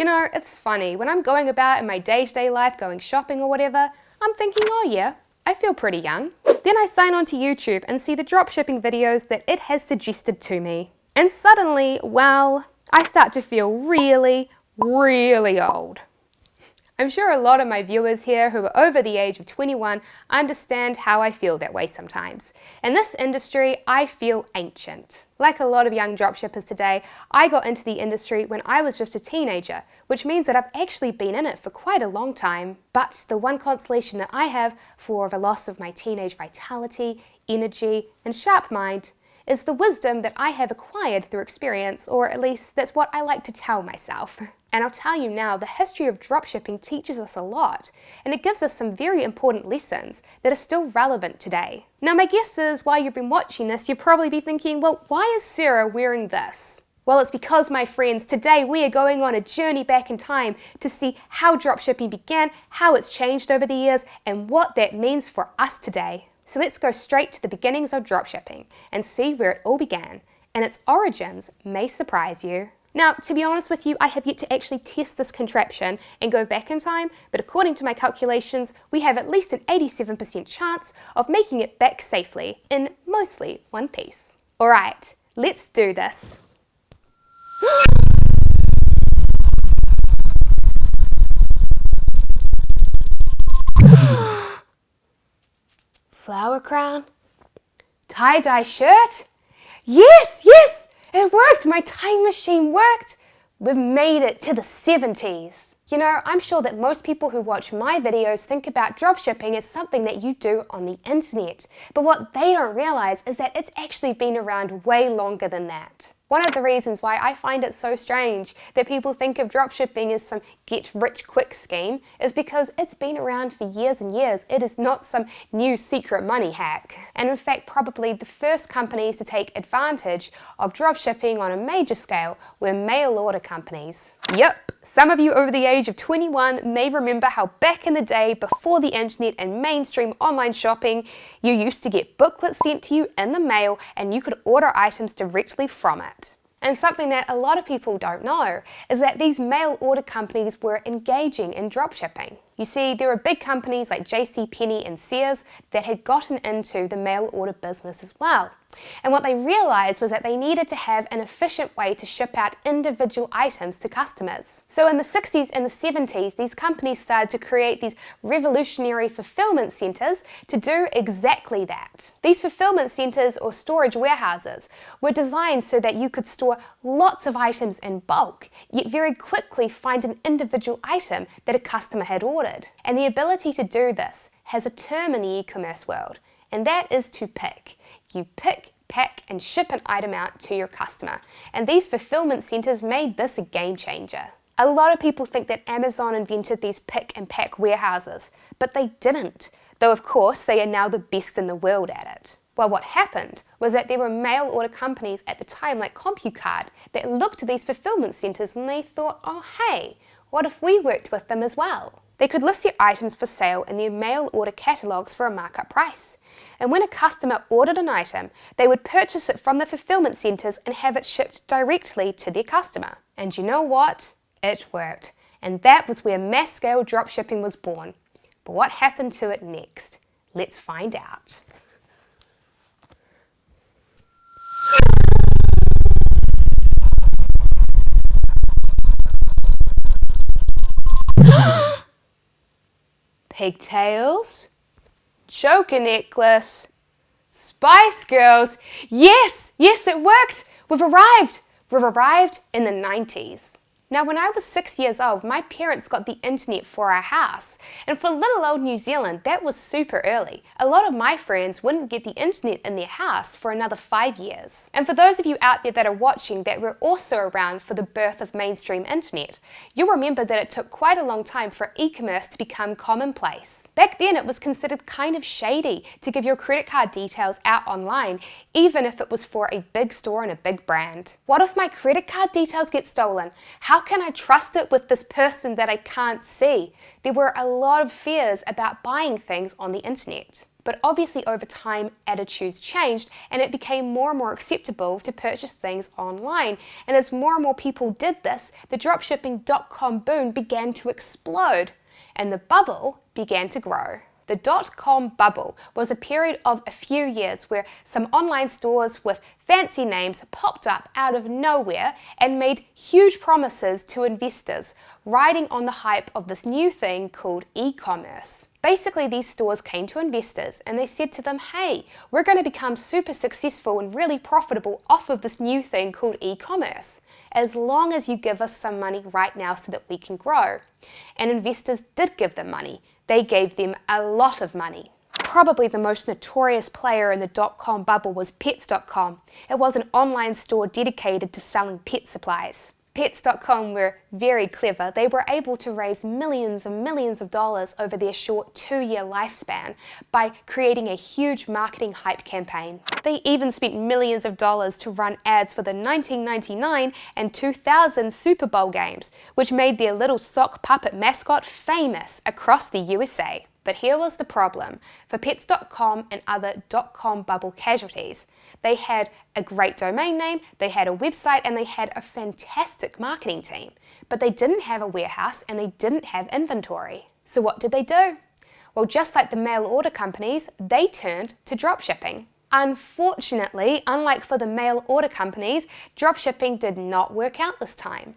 You know, it's funny, when I'm going about in my day-to-day life, going shopping or whatever, I'm thinking, oh yeah, I feel pretty young. Then I sign on to YouTube and see the dropshipping videos that it has suggested to me. And suddenly, well, I start to feel really, really old. I'm sure a lot of my viewers here who are over the age of 21 understand how I feel that way sometimes. In this industry, I feel ancient. Like a lot of young dropshippers today, I got into the industry when I was just a teenager, which means that I've actually been in it for quite a long time. But the one consolation that I have for the loss of my teenage vitality, energy, and sharp mind is the wisdom that I have acquired through experience, or at least that's what I like to tell myself. And I'll tell you now, the history of dropshipping teaches us a lot, and it gives us some very important lessons that are still relevant today. Now my guess is, while you've been watching this, you'll probably be thinking, well, why is Sarah wearing this? Well, it's because, my friends, today we are going on a journey back in time to see how dropshipping began, how it's changed over the years, and what that means for us today. So let's go straight to the beginnings of dropshipping and see where it all began, and its origins may surprise you. Now, to be honest with you, I have yet to actually test this contraption and go back in time, but according to my calculations, we have at least an 87% chance of making it back safely in mostly one piece. Alright, let's do this. Flower crown? Tie-dye shirt? Yes, yes! It worked! My time machine worked! We've made it to the 70s. You know, I'm sure that most people who watch my videos think about dropshipping as something that you do on the internet. But what they don't realize is that it's actually been around way longer than that. One of the reasons why I find it so strange that people think of dropshipping as some get-rich-quick scheme is because it's been around for years and years. It is not some new secret money hack. And in fact, probably the first companies to take advantage of dropshipping on a major scale were mail-order companies. Yep, some of you over the age of 21 may remember how back in the day, before the internet and mainstream online shopping, you used to get booklets sent to you in the mail and you could order items directly from it. And something that a lot of people don't know is that these mail order companies were engaging in dropshipping. You see, there were big companies like JCPenny and Sears that had gotten into the mail order business as well. And what they realized was that they needed to have an efficient way to ship out individual items to customers. So in the 60s and the 70s, these companies started to create these revolutionary fulfillment centers to do exactly that. These fulfillment centers, or storage warehouses, were designed so that you could store lots of items in bulk, yet very quickly find an individual item that a customer had ordered. And the ability to do this has a term in the e-commerce world, and that is to pick. You pick, pack, and ship an item out to your customer. And these fulfillment centers made this a game changer. A lot of people think that Amazon invented these pick and pack warehouses, but they didn't, though of course they are now the best in the world at it. Well, what happened was that there were mail order companies at the time like CompuCard that looked at these fulfillment centers and they thought, oh hey, what if we worked with them as well? They could list their items for sale in their mail order catalogs for a markup price. And when a customer ordered an item, they would purchase it from the fulfillment centers and have it shipped directly to their customer. And you know what? It worked. And that was where mass-scale dropshipping was born. But what happened to it next? Let's find out. Pigtails, choker necklace, Spice Girls. Yes, yes, it worked. We've arrived in the 90s. Now, when I was 6 years old, my parents got the internet for our house. And for little old New Zealand, that was super early. A lot of my friends wouldn't get the internet in their house for another 5 years. And for those of you out there that are watching that were also around for the birth of mainstream internet, you'll remember that it took quite a long time for e-commerce to become commonplace. Back then, it was considered kind of shady to give your credit card details out online, even if it was for a big store and a big brand. What if my credit card details get stolen? How can I trust it with this person that I can't see? There were a lot of fears about buying things on the internet. But obviously over time, attitudes changed and it became more and more acceptable to purchase things online. And as more and more people did this, the dropshipping .com boom began to explode and the bubble began to grow. The .com bubble was a period of a few years where some online stores with fancy names popped up out of nowhere and made huge promises to investors, riding on the hype of this new thing called e-commerce. Basically, these stores came to investors and they said to them, hey, we're going to become super successful and really profitable off of this new thing called e-commerce, as long as you give us some money right now so that we can grow. And investors did give them money. They gave them a lot of money. Probably the most notorious player in the .com bubble was Pets.com. It was an online store dedicated to selling pet supplies. Pets.com were very clever. They were able to raise millions and millions of dollars over their short 2-year lifespan by creating a huge marketing hype campaign. They even spent millions of dollars to run ads for the 1999 and 2000 Super Bowl games, which made their little sock puppet mascot famous across the USA. But here was the problem. For Pets.com and other .com bubble casualties, they had a great domain name, they had a website, and they had a fantastic marketing team. But they didn't have a warehouse and they didn't have inventory. So what did they do? Well, just like the mail order companies, they turned to dropshipping. Unfortunately, unlike for the mail order companies, dropshipping did not work out this time.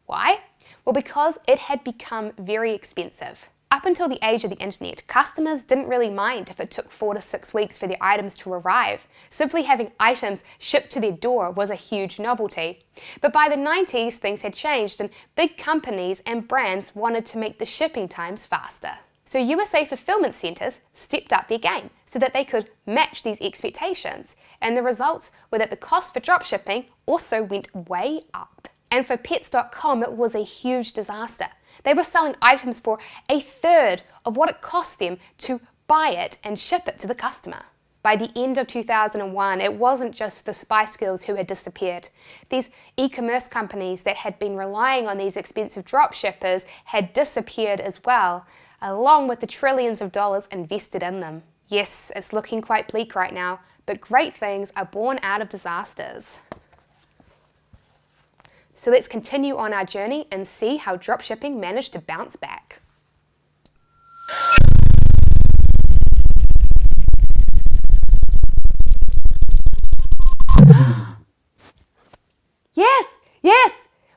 Why? Well, because it had become very expensive. Up until the age of the internet, customers didn't really mind if it took 4 to 6 weeks for the items to arrive. Simply having items shipped to their door was a huge novelty. But by the 90s, things had changed and big companies and brands wanted to make the shipping times faster. So USA fulfillment centers stepped up their game so that they could match these expectations. And the results were that the cost for dropshipping also went way up. And for Pets.com, it was a huge disaster. They were selling items for 1/3 of what it cost them to buy it and ship it to the customer. By the end of 2001, it wasn't just the Spice Girls who had disappeared. These e-commerce companies that had been relying on these expensive dropshippers had disappeared as well, along with the trillions of dollars invested in them. Yes, it's looking quite bleak right now, but great things are born out of disasters. So let's continue on our journey and see how dropshipping managed to bounce back. Yes,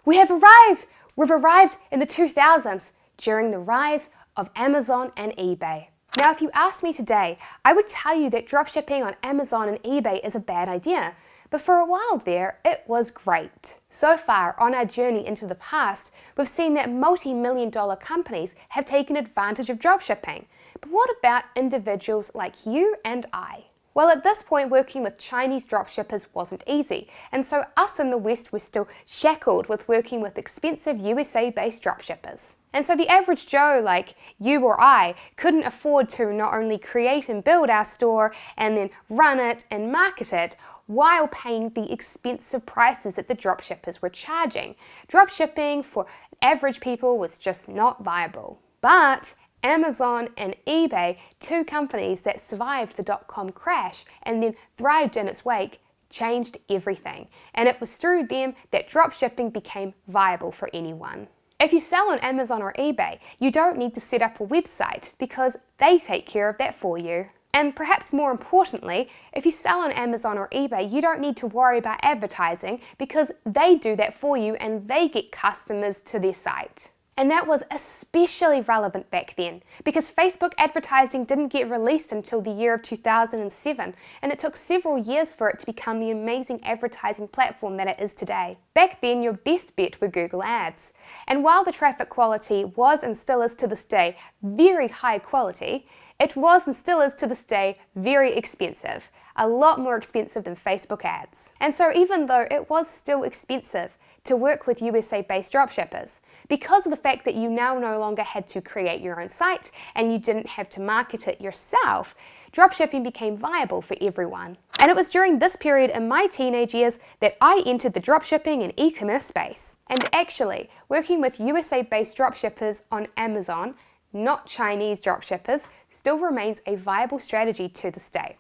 we have arrived. We've arrived in the 2000s during the rise of Amazon and eBay. Now, if you asked me today, I would tell you that dropshipping on Amazon and eBay is a bad idea. But for a while there, it was great. So far on our journey into the past, we've seen that multi-million-dollar companies have taken advantage of dropshipping. But what about individuals like you and I? Well, at this point, working with Chinese dropshippers wasn't easy, and so us in the West were still shackled with working with expensive USA-based dropshippers. And so the average Joe like you or I couldn't afford to not only create and build our store and then run it and market it, while paying the expensive prices that the dropshippers were charging. Dropshipping for average people was just not viable. But Amazon and eBay, two companies that survived the .com crash and then thrived in its wake, changed everything. And it was through them that dropshipping became viable for anyone. If you sell on Amazon or eBay, you don't need to set up a website because they take care of that for you. And perhaps more importantly, if you sell on Amazon or eBay, you don't need to worry about advertising because they do that for you and they get customers to their site. And that was especially relevant back then because Facebook advertising didn't get released until the year of 2007, and it took several years for it to become the amazing advertising platform that it is today. Back then, your best bet were Google Ads. And while the traffic quality was and still is to this day very high quality, it was and still is to this day very expensive, a lot more expensive than Facebook ads. And so even though it was still expensive to work with USA-based dropshippers, because of the fact that you now no longer had to create your own site and you didn't have to market it yourself, dropshipping became viable for everyone. And it was during this period in my teenage years that I entered the dropshipping and e-commerce space. And actually, working with USA-based dropshippers on Amazon not Chinese dropshippers, still remains a viable strategy to this day.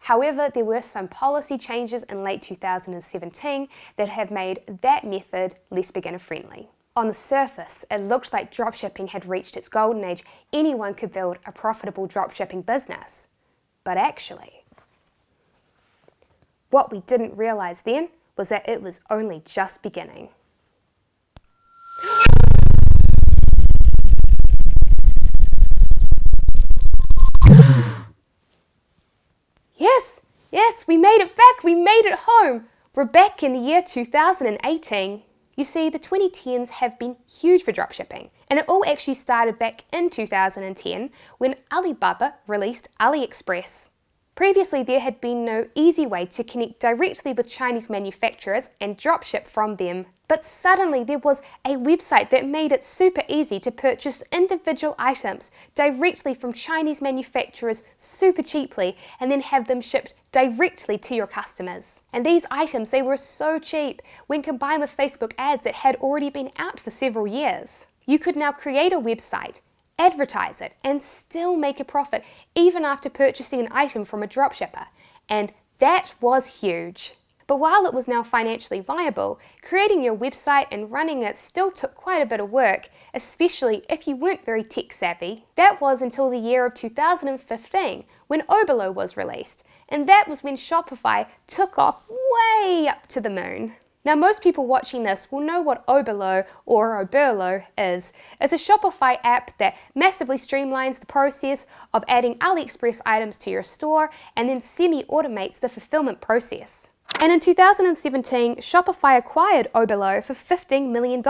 However, there were some policy changes in late 2017 that have made that method less beginner-friendly. On the surface, it looked like dropshipping had reached its golden age. Anyone could build a profitable dropshipping business. But actually, what we didn't realize then was that it was only just beginning. Yes, we made it back, we made it home. We're back in the year 2018. You see, the 2010s have been huge for dropshipping, and it all actually started back in 2010 when Alibaba released Aliexpress. Previously, there had been no easy way to connect directly with Chinese manufacturers and dropship from them. But suddenly there was a website that made it super easy to purchase individual items directly from Chinese manufacturers super cheaply and then have them shipped directly to your customers. And these items, they were so cheap when combined with Facebook ads that had already been out for several years. You could now create a website, advertise it, and still make a profit even after purchasing an item from a dropshipper. And that was huge. But while it was now financially viable, creating your website and running it still took quite a bit of work, especially if you weren't very tech savvy. That was until the year of 2015 when Oberlo was released, and that was when Shopify took off way up to the moon. Now, most people watching this will know what Oberlo or Oberlo is. It's a Shopify app that massively streamlines the process of adding AliExpress items to your store and then semi-automates the fulfillment process. And in 2017, Shopify acquired Oberlo for $15 million,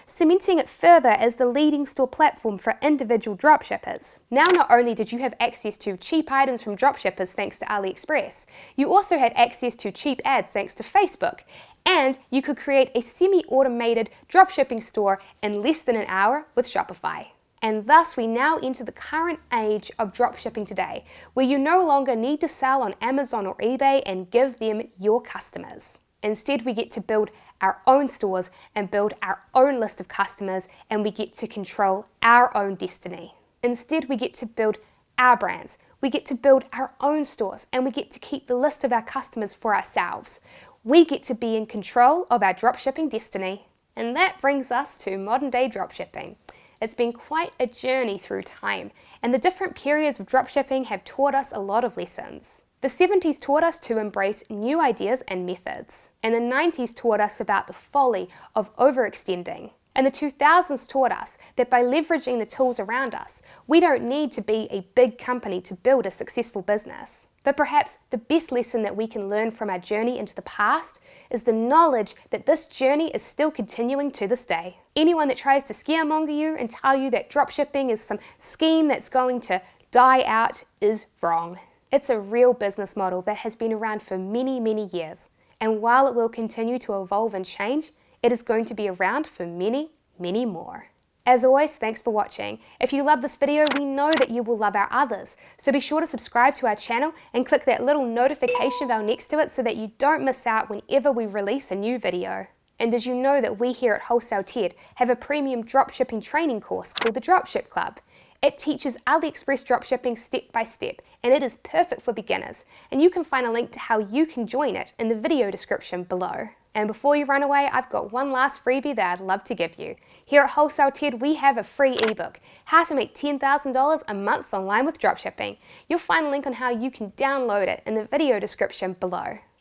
cementing it further as the leading store platform for individual dropshippers. Now, not only did you have access to cheap items from dropshippers thanks to AliExpress, you also had access to cheap ads thanks to Facebook, and you could create a semi-automated dropshipping store in less than an hour with Shopify. And thus we now enter the current age of dropshipping today, where you no longer need to sell on Amazon or eBay and give them your customers. Instead, we get to build our own stores and build our own list of customers, and we get to control our own destiny. Instead, we get to build our brands. We get to build our own stores, and we get to keep the list of our customers for ourselves. We get to be in control of our dropshipping destiny. And that brings us to modern day dropshipping. It's been quite a journey through time, and the different periods of dropshipping have taught us a lot of lessons. The 70s taught us to embrace new ideas and methods, and the 90s taught us about the folly of overextending. And the 2000s taught us that by leveraging the tools around us, we don't need to be a big company to build a successful business. But perhaps the best lesson that we can learn from our journey into the past is the knowledge that this journey is still continuing to this day. Anyone that tries to scaremonger you and tell you that dropshipping is some scheme that's going to die out is wrong. It's a real business model that has been around for many, many years. And while it will continue to evolve and change, it is going to be around for many, many more. As always, thanks for watching. If you love this video, we know that you will love our others. So be sure to subscribe to our channel and click that little notification bell next to it so that you don't miss out whenever we release a new video. And did you know that we here at Wholesale TED have a premium dropshipping training course called the Dropship Club? It teaches AliExpress dropshipping step by step, and it is perfect for beginners. And you can find a link to how you can join it in the video description below. And before you run away, I've got one last freebie that I'd love to give you. Here at Wholesale TED, we have a free ebook, How to Make $10,000 a Month Online with Dropshipping. You'll find a link on how you can download it in the video description below.